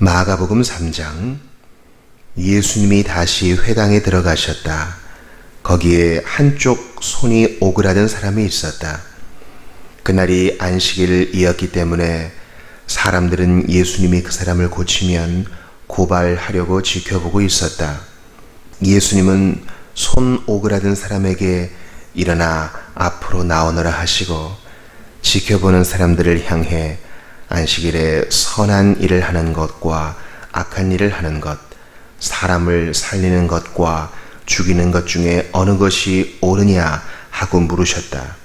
마가복음 3장. 예수님이 다시 회당에 들어가셨다. 거기에 한쪽 손이 오그라든 사람이 있었다. 그날이 안식일이었기 때문에 사람들은 예수님이 그 사람을 고치면 고발하려고 지켜보고 있었다. 예수님은 손 오그라든 사람에게 일어나 앞으로 나오너라 하시고 지켜보는 사람들을 향해 안식일에 선한 일을 하는 것과 악한 일을 하는 것, 사람을 살리는 것과 죽이는 것 중에 어느 것이 옳으냐 하고 물으셨다.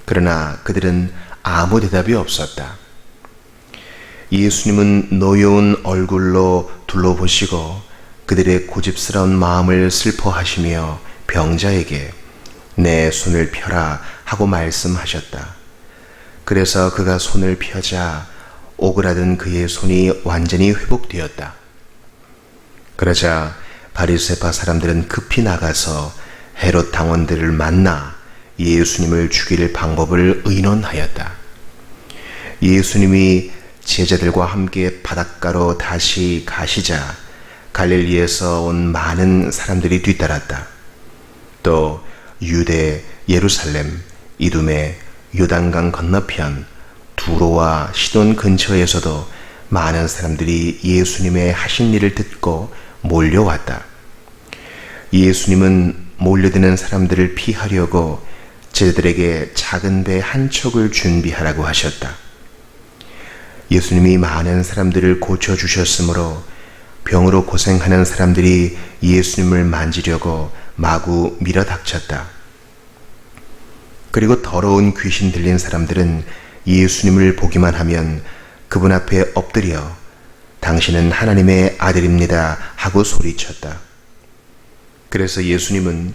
그러나 그들은 아무 대답이 없었다. 예수님은 노여운 얼굴로 둘러보시고 그들의 고집스러운 마음을 슬퍼하시며 병자에게 내 손을 펴라 하고 말씀하셨다. 그래서 그가 손을 펴자 오그라든 그의 손이 완전히 회복되었다. 그러자 바리새파 사람들은 급히 나가서 헤롯 당원들을 만나 예수님을 죽일 방법을 의논하였다. 예수님이 제자들과 함께 바닷가로 다시 가시자 갈릴리에서 온 많은 사람들이 뒤따랐다. 또 유대, 예루살렘, 이두메, 요단강 건너편, 두로와 시돈 근처에서도 많은 사람들이 예수님의 하신 일을 듣고 몰려왔다. 예수님은 몰려드는 사람들을 피하려고 제자들에게 작은 배 한 척을 준비하라고 하셨다. 예수님이 많은 사람들을 고쳐주셨으므로 병으로 고생하는 사람들이 예수님을 만지려고 마구 밀어닥쳤다. 그리고 더러운 귀신 들린 사람들은 예수님을 보기만 하면 그분 앞에 엎드려 당신은 하나님의 아들입니다 하고 소리쳤다. 그래서 예수님은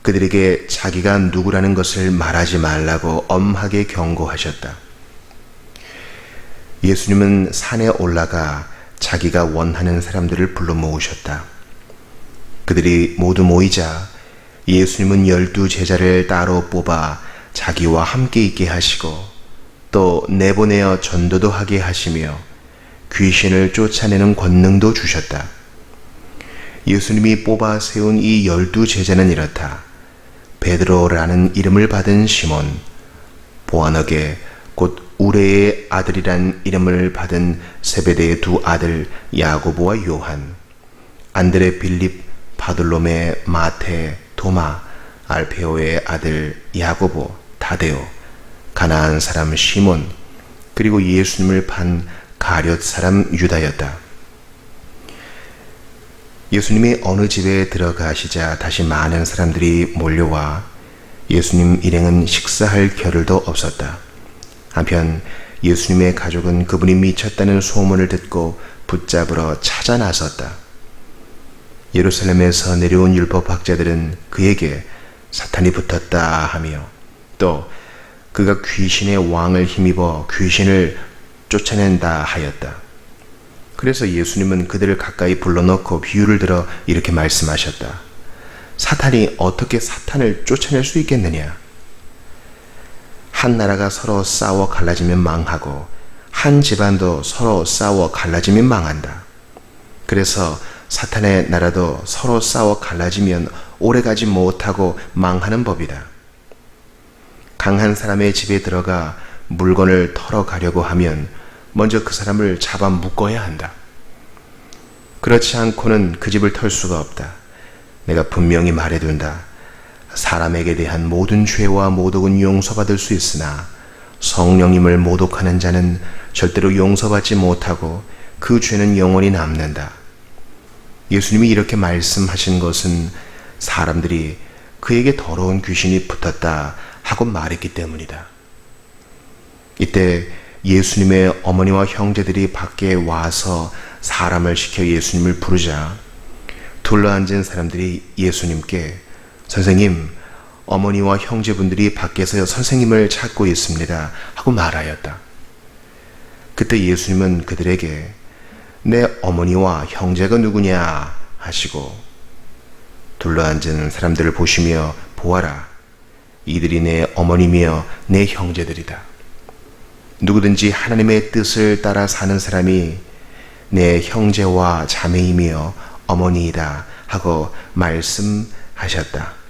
그들에게 자기가 누구라는 것을 말하지 말라고 엄하게 경고하셨다. 예수님은 산에 올라가 자기가 원하는 사람들을 불러 모으셨다. 그들이 모두 모이자 예수님은 12 제자를 따로 뽑아 자기와 함께 있게 하시고 또 내보내어 전도도 하게 하시며 귀신을 쫓아내는 권능도 주셨다. 예수님이 뽑아 세운 이 12 제자는 이렇다. 베드로라는 이름을 받은 시몬, 보아너게 곧 우레의 아들이란 이름을 받은 세베대의 두 아들 야고보와 요한, 안드레, 빌립, 바돌로메, 마테, 도마, 알페오의 아들 야고보, 다데오, 가나안 사람 시몬, 그리고 예수님을 판 가룟 사람 유다였다. 예수님이 어느 집에 들어가시자 다시 많은 사람들이 몰려와 예수님 일행은 식사할 겨를도 없었다. 한편 예수님의 가족은 그분이 미쳤다는 소문을 듣고 붙잡으러 찾아 나섰다. 예루살렘에서 내려온 율법학자들은 그에게 사탄이 붙었다 하며 또 그가 귀신의 왕을 힘입어 귀신을 쫓아낸다 하였다. 그래서 예수님은 그들을 가까이 불러놓고 비유를 들어 이렇게 말씀하셨다. 사탄이 어떻게 사탄을 쫓아낼 수 있겠느냐? 한 나라가 서로 싸워 갈라지면 망하고 한 집안도 서로 싸워 갈라지면 망한다. 그래서 사탄의 나라도 서로 싸워 갈라지면 오래가지 못하고 망하는 법이다. 강한 사람의 집에 들어가 물건을 털어가려고 하면 먼저 그 사람을 잡아 묶어야 한다. 그렇지 않고는 그 집을 털 수가 없다. 내가 분명히 말해둔다. 사람에게 대한 모든 죄와 모독은 용서받을 수 있으나 성령님을 모독하는 자는 절대로 용서받지 못하고 그 죄는 영원히 남는다. 예수님이 이렇게 말씀하신 것은 사람들이 그에게 더러운 귀신이 붙었다 하고 말했기 때문이다. 이때 예수님의 어머니와 형제들이 밖에 와서 사람을 시켜 예수님을 부르자 둘러앉은 사람들이 예수님께 선생님, 어머니와 형제분들이 밖에서 선생님을 찾고 있습니다 하고 말하였다. 그때 예수님은 그들에게 내 어머니와 형제가 누구냐 하시고 둘러앉은 사람들을 보시며 보아라. 이들이 내 어머니며 내 형제들이다. 누구든지 하나님의 뜻을 따라 사는 사람이 내 형제와 자매이며 어머니이다 하고 말씀하셨다.